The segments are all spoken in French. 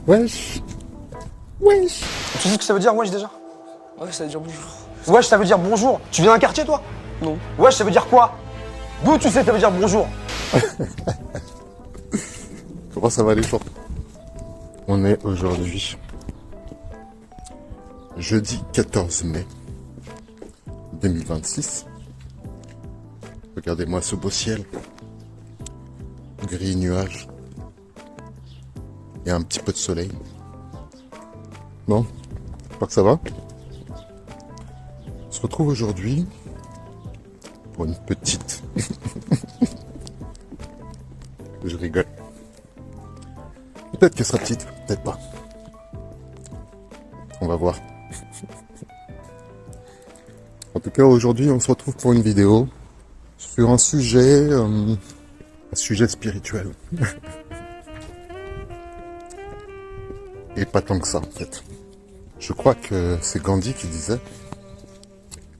Wesh. Wesh. Tu sais ce que ça veut dire wesh déjà? Ouais, ça veut dire bonjour. Wesh ça veut dire bonjour. Tu viens d'un quartier toi? Non. Wesh ça veut dire quoi? D'où tu sais ça veut dire bonjour? Comment ça va les gens? On est aujourd'hui jeudi 14 mai 2026. Regardez-moi ce beau ciel. Gris nuage. Et un petit peu de soleil. Non? J'espère que ça va. On se retrouve aujourd'hui pour une petite... Je rigole. Peut-être qu'elle sera petite, peut-être pas. On va voir. En tout cas, aujourd'hui, on se retrouve pour une vidéo sur un sujet spirituel. Et pas tant que ça, en fait. Je crois que c'est Gandhi qui disait...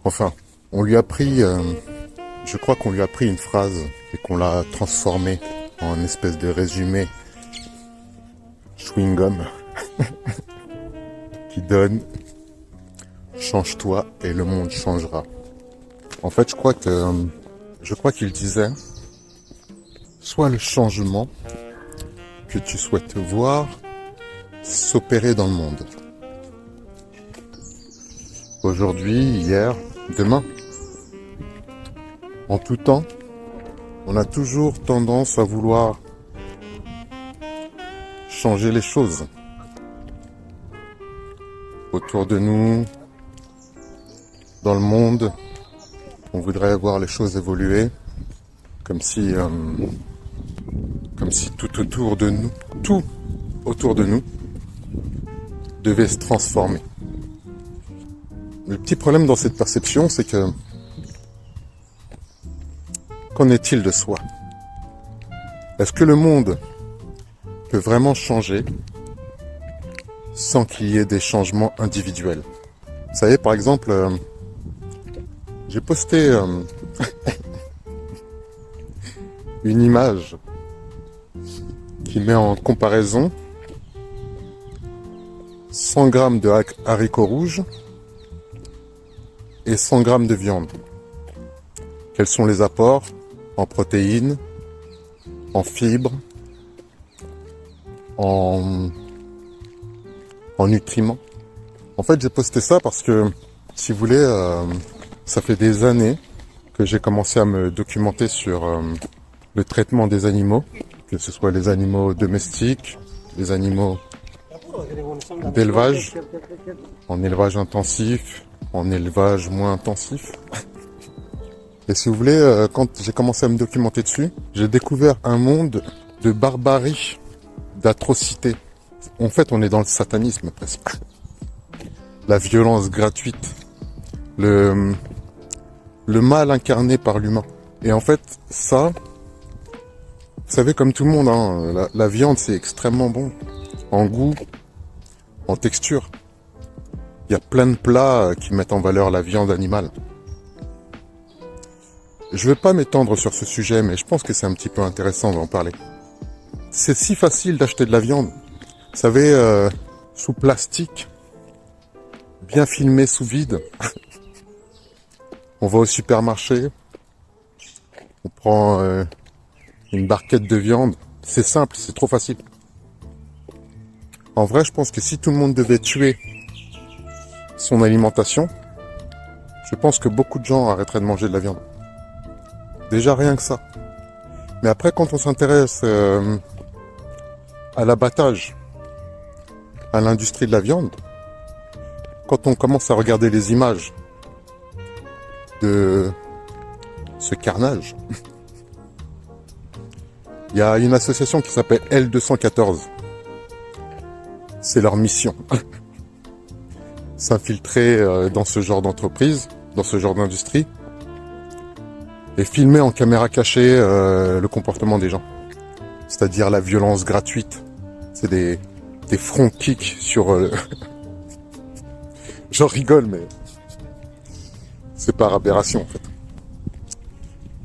Enfin, on lui a pris... je crois qu'on lui a pris une phrase et qu'on l'a transformée en une espèce de résumé chewing-gum qui donne « Change-toi et le monde changera ». En fait, je crois qu'il disait « Soit le changement que tu souhaites voir s'opérer dans le monde. Aujourd'hui, hier, demain. En tout temps, on a toujours tendance à vouloir changer les choses autour de nous, dans le monde. On voudrait voir les choses évoluer, comme si tout autour de nous devait se transformer. Le petit problème dans cette perception, c'est que qu'en est-il de soi? Est-ce que le monde peut vraiment changer sans qu'il y ait des changements individuels? Vous savez, par exemple, j'ai posté une image qui met en comparaison 100 grammes de haricots rouges et 100 grammes de viande. Quels sont les apports en protéines, en fibres, en nutriments? En fait, j'ai posté ça parce que, si vous voulez, ça fait des années que j'ai commencé à me documenter sur le traitement des animaux, que ce soit les animaux domestiques, les animaux d'élevage, en élevage intensif, en élevage moins intensif. Et si vous voulez, quand j'ai commencé à me documenter dessus, j'ai découvert un monde de barbarie, d'atrocité. En fait, on est dans le satanisme presque. La violence gratuite, le mal incarné par l'humain. Et en fait, ça, vous savez, comme tout le monde, hein, la viande, c'est extrêmement bon. En goût, en texture. Il y a plein de plats qui mettent en valeur la viande animale. Je vais pas m'étendre sur ce sujet, mais je pense que c'est un petit peu intéressant d'en parler. C'est si facile d'acheter de la viande. Vous savez, sous plastique, bien filmé sous vide. On va au supermarché, on prend une barquette de viande. C'est simple, c'est trop facile. En vrai, je pense que si tout le monde devait tuer son alimentation, je pense que beaucoup de gens arrêteraient de manger de la viande. Déjà rien que ça. Mais après, quand on s'intéresse à l'abattage, à l'industrie de la viande, quand on commence à regarder les images de ce carnage, il y a une association qui s'appelle L214. C'est leur mission. S'infiltrer dans ce genre d'entreprise, dans ce genre d'industrie, et filmer en caméra cachée le comportement des gens. C'est-à-dire la violence gratuite. C'est des front kicks sur... J'en rigole, mais c'est par aberration en fait.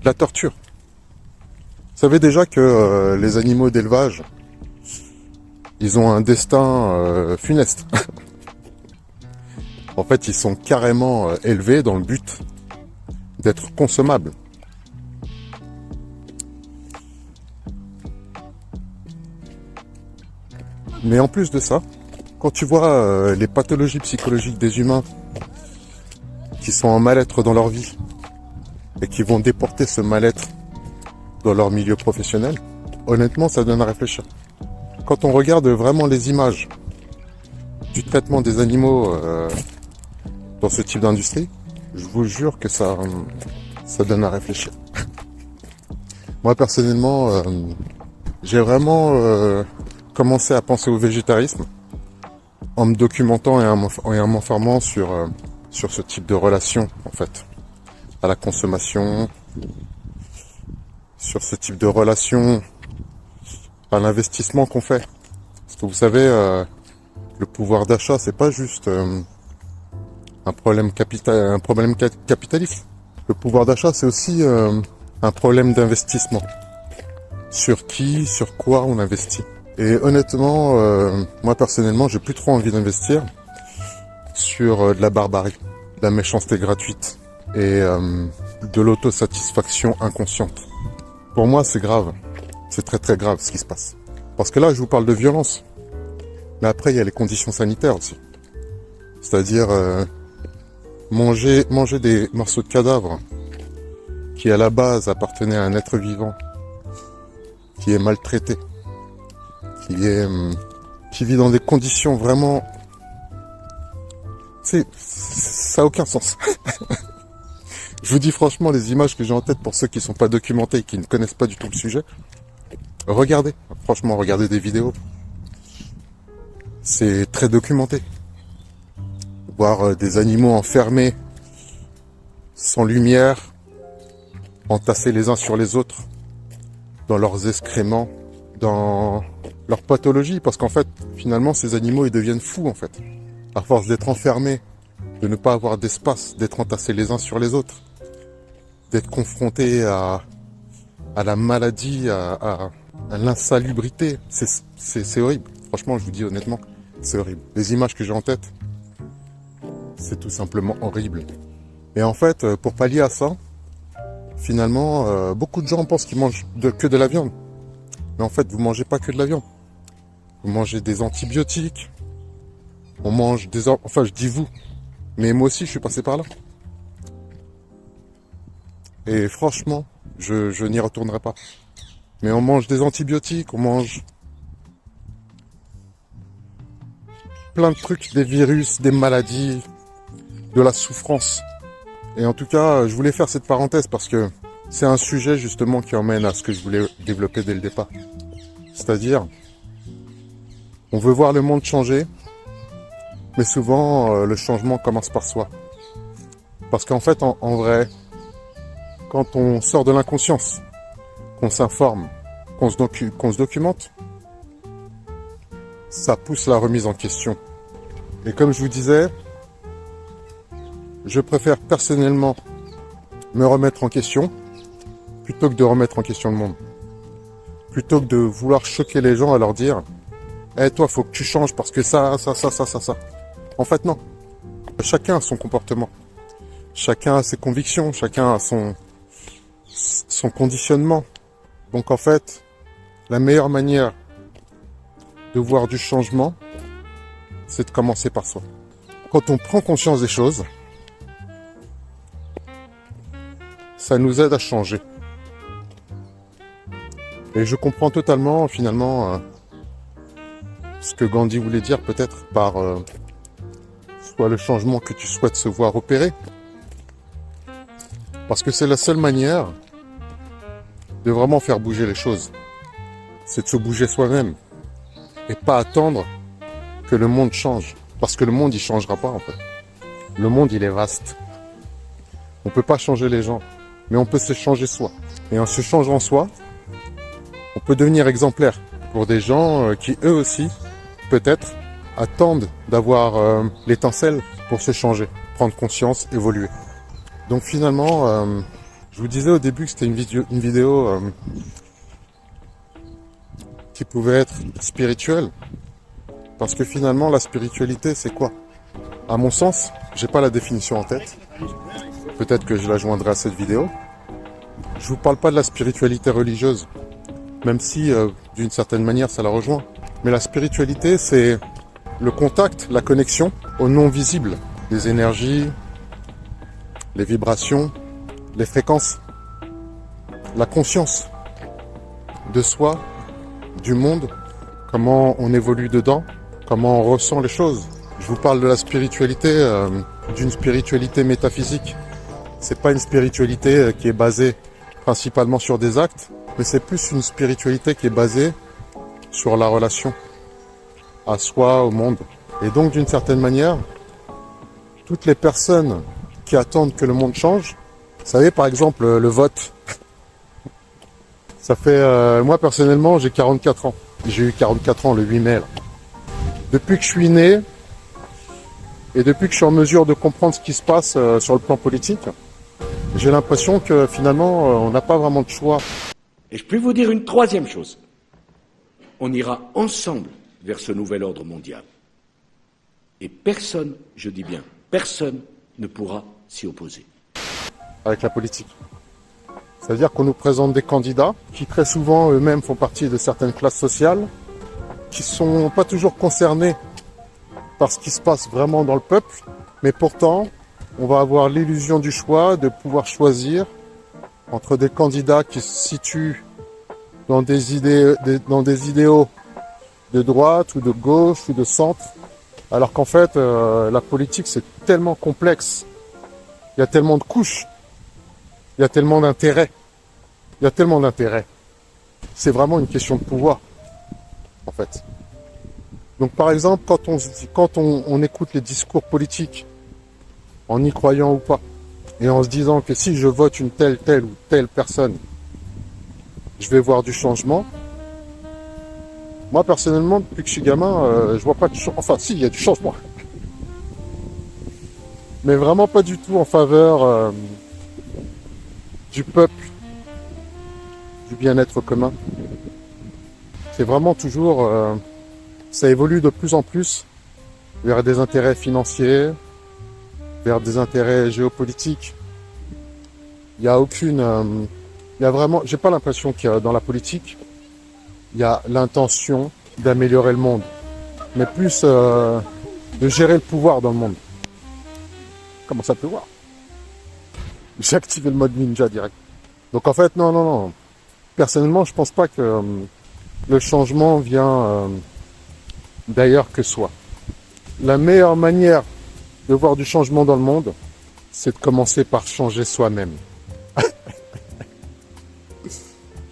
La torture. Vous savez déjà que les animaux d'élevage, ils ont un destin funeste. En fait, ils sont carrément élevés dans le but d'être consommables. Mais en plus de ça, quand tu vois les pathologies psychologiques des humains qui sont en mal-être dans leur vie et qui vont déporter ce mal-être dans leur milieu professionnel, honnêtement, ça donne à réfléchir. Quand on regarde vraiment les images du traitement des animaux dans ce type d'industrie, je vous jure que ça donne à réfléchir. Moi, personnellement, j'ai vraiment commencé à penser au végétarisme en me documentant et en m'informant sur ce type de relation, en fait, à la consommation, sur ce type de relation à l'investissement qu'on fait. Parce que vous savez, le pouvoir d'achat, c'est pas juste un problème capitaliste. Le pouvoir d'achat, c'est aussi un problème d'investissement. Sur qui, sur quoi on investit. Et honnêtement, moi personnellement, j'ai plus trop envie d'investir sur de la barbarie, de la méchanceté gratuite et de l'autosatisfaction inconsciente. Pour moi, c'est grave. C'est très très grave ce qui se passe. Parce que là, je vous parle de violence. Mais après, il y a les conditions sanitaires aussi. C'est-à-dire manger des morceaux de cadavres qui à la base appartenaient à un être vivant, qui est maltraité, qui vit dans des conditions vraiment... ça a aucun sens. Je vous dis franchement, les images que j'ai en tête pour ceux qui ne sont pas documentés et qui ne connaissent pas du tout le sujet, regardez, franchement, regardez des vidéos. C'est très documenté. Voir des animaux enfermés, sans lumière, entassés les uns sur les autres, dans leurs excréments, dans leur pathologie, parce qu'en fait, finalement, ces animaux, ils deviennent fous, en fait. À force d'être enfermés, de ne pas avoir d'espace, d'être entassés les uns sur les autres, d'être confrontés à la maladie, à l'insalubrité. C'est horrible. Franchement, je vous dis honnêtement, c'est horrible. Les images que j'ai en tête, c'est tout simplement horrible. Et en fait, pour pallier à ça, finalement, beaucoup de gens pensent qu'ils mangent que de la viande. Mais en fait, vous mangez pas que de la viande. Vous mangez des antibiotiques. On mange des... Enfin, je dis vous. Mais moi aussi, je suis passé par là. Et franchement, je n'y retournerai pas. Mais on mange des antibiotiques, on mange plein de trucs, des virus, des maladies, de la souffrance. Et en tout cas, je voulais faire cette parenthèse parce que c'est un sujet justement qui emmène à ce que je voulais développer dès le départ. C'est-à-dire, on veut voir le monde changer, mais souvent le changement commence par soi. Parce qu'en fait, en vrai, quand on sort de l'inconscience, qu'on s'informe, qu'on se documente, ça pousse la remise en question. Et comme je vous disais, je préfère personnellement me remettre en question plutôt que de remettre en question le monde. Plutôt que de vouloir choquer les gens à leur dire « Eh toi, faut que tu changes parce que ça. » En fait, non. Chacun a son comportement. Chacun a ses convictions. Chacun a son conditionnement. Donc en fait, la meilleure manière de voir du changement, c'est de commencer par soi. Quand on prend conscience des choses, ça nous aide à changer. Et je comprends totalement, finalement, ce que Gandhi voulait dire, peut-être par soit le changement que tu souhaites se voir opérer. Parce que c'est la seule manière de vraiment faire bouger les choses. C'est de se bouger soi-même. Et pas attendre que le monde change. Parce que le monde, il changera pas, en fait. Le monde, il est vaste. On peut pas changer les gens. Mais on peut se changer soi. Et en se changeant soi, on peut devenir exemplaire pour des gens qui, eux aussi, peut-être, attendent d'avoir l'étincelle pour se changer, prendre conscience, évoluer. Donc finalement, je vous disais au début que c'était une vidéo qui pouvait être spirituelle, Parce que finalement, la spiritualité, c'est quoi? À mon sens, j'ai pas la définition en tête. Peut-être que je la joindrai à cette vidéo. Je vous parle pas de la spiritualité religieuse, même si d'une certaine manière ça la rejoint. Mais la spiritualité, c'est le contact, la connexion au non visible, les énergies, les vibrations, les fréquences, la conscience de soi, du monde, comment on évolue dedans, comment on ressent les choses. Je vous parle de la spiritualité, d'une spiritualité métaphysique. C'est pas une spiritualité qui est basée principalement sur des actes, mais c'est plus une spiritualité qui est basée sur la relation à soi, au monde. Et donc, d'une certaine manière, toutes les personnes qui attendent que le monde change, vous savez, par exemple, le vote. Ça fait, moi personnellement, j'ai 44 ans. J'ai eu 44 ans le 8 mai. Là. Depuis que je suis né, et depuis que je suis en mesure de comprendre ce qui se passe sur le plan politique, j'ai l'impression que finalement, on n'a pas vraiment de choix. Et je peux vous dire une troisième chose. On ira ensemble vers ce nouvel ordre mondial. Et personne, je dis bien, personne ne pourra s'y opposer. Avec la politique. C'est-à-dire qu'on nous présente des candidats qui très souvent eux-mêmes font partie de certaines classes sociales, qui sont pas toujours concernés par ce qui se passe vraiment dans le peuple, mais pourtant, on va avoir l'illusion du choix, de pouvoir choisir entre des candidats qui se situent dans des idéaux de droite ou de gauche ou de centre, alors qu'en fait, la politique, c'est tellement complexe. Il y a tellement de couches. Il y a tellement d'intérêts. Il y a tellement d'intérêts. C'est vraiment une question de pouvoir, en fait. Donc, par exemple, quand on écoute les discours politiques, en y croyant ou pas, et en se disant que si je vote une telle ou telle personne, je vais voir du changement. Moi, personnellement, depuis que je suis gamin, je vois pas de changement. Enfin, si, il y a du changement. Mais vraiment pas du tout en faveur du peuple, du bien-être commun. C'est vraiment toujours... ça évolue de plus en plus vers des intérêts financiers, vers des intérêts géopolitiques. Il y a aucune... il y a vraiment... J'ai pas l'impression qu'il y a dans la politique, il y a l'intention d'améliorer le monde, mais plus de gérer le pouvoir dans le monde. Comment ça peut voir? J'ai activé le mode ninja direct. Donc en fait, non. Personnellement, je pense pas que le changement vient d'ailleurs que soi. La meilleure manière de voir du changement dans le monde, c'est de commencer par changer soi-même.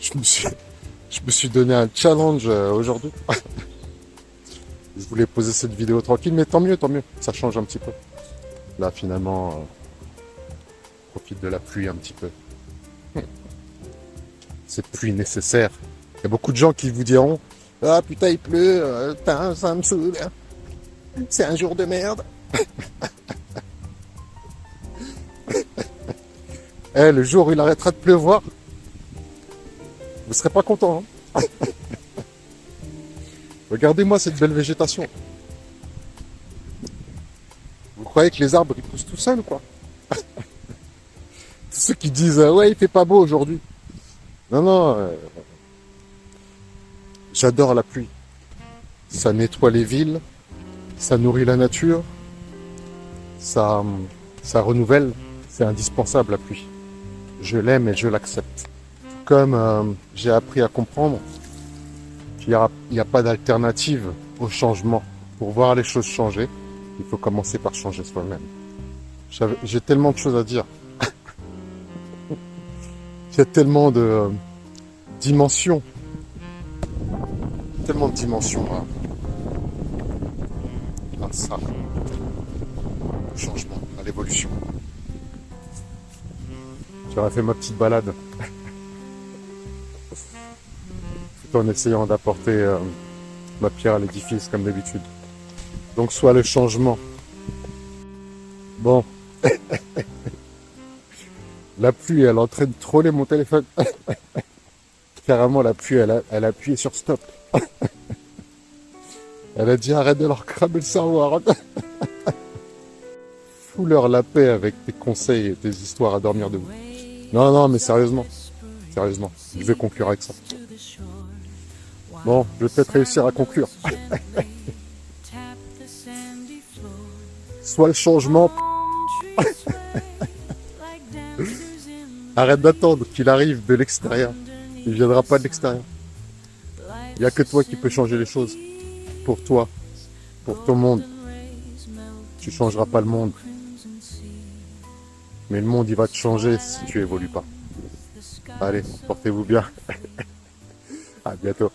Je me suis donné un challenge aujourd'hui. Je voulais poser cette vidéo tranquille, mais tant mieux. Ça change un petit peu. Là, finalement, profite de la pluie un petit peu. Cette pluie nécessaire. Il y a beaucoup de gens qui vous diront « Ah putain, il pleut, ça me saoule. C'est un jour de merde. » Le jour où il arrêtera de pleuvoir, vous serez pas content. Hein. Regardez-moi cette belle végétation. Vous croyez que les arbres ils poussent tout seuls, quoi? Tous ceux qui disent ouais, il fait pas beau aujourd'hui. Non. J'adore la pluie. Ça nettoie les villes, ça nourrit la nature, ça renouvelle. C'est indispensable la pluie. Je l'aime et je l'accepte. Comme j'ai appris à comprendre qu'il n'y a pas d'alternative au changement. Pour voir les choses changer, il faut commencer par changer soi-même. J'ai tellement de choses à dire. Il y a tellement de dimensions. Tellement de dimensions à ça. Au changement, à l'évolution. J'aurais fait ma petite balade. Tout en essayant d'apporter ma pierre à l'édifice comme d'habitude. Donc soit le changement. Bon. La pluie, elle est en train de troller mon téléphone. Carrément, la pluie, elle a appuyé sur stop. Elle a dit arrête de leur cramer le cerveau, arrête. Fous-leur la paix avec tes conseils et tes histoires à dormir debout. Non, non, mais sérieusement. Sérieusement, je vais conclure avec ça. Bon, je vais peut-être réussir à conclure. Soit le changement. Arrête d'attendre qu'il arrive de l'extérieur. Il ne viendra pas de l'extérieur. Il n'y a que toi qui peux changer les choses. Pour toi, pour ton monde. Tu ne changeras pas le monde. Mais le monde, il va te changer si tu évolues pas. Allez, portez-vous bien. À bientôt.